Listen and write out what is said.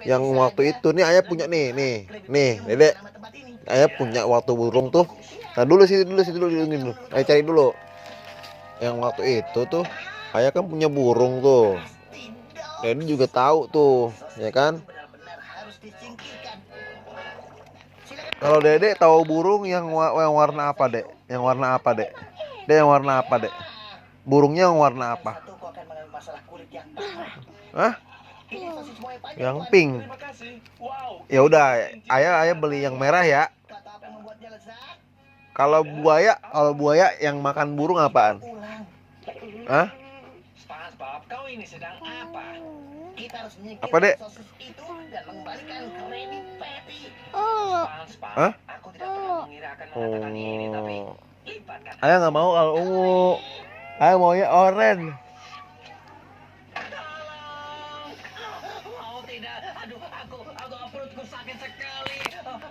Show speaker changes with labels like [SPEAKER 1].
[SPEAKER 1] Yang waktu itu nih ayah punya nih, Dedek. Ayah punya waktu burung tuh. Nah dulu. Ayah cari dulu. Yang waktu itu tuh ayah kan punya burung tuh. Dedek juga tahu tuh, ya kan? Kalau Dedek tahu burung yang warna apa, Dek? Yang warna apa, Dek? Dek yang warna apa, Dek? Burungnya yang warna apa? Hah? Yang pink. Ya udah, ayah beli yang merah ya. Kalau buaya yang makan burung apaan? Hah? Apa, Dek? Hah? Oh. Ayah nggak mau kalau ungu. Ayah maunya oranye.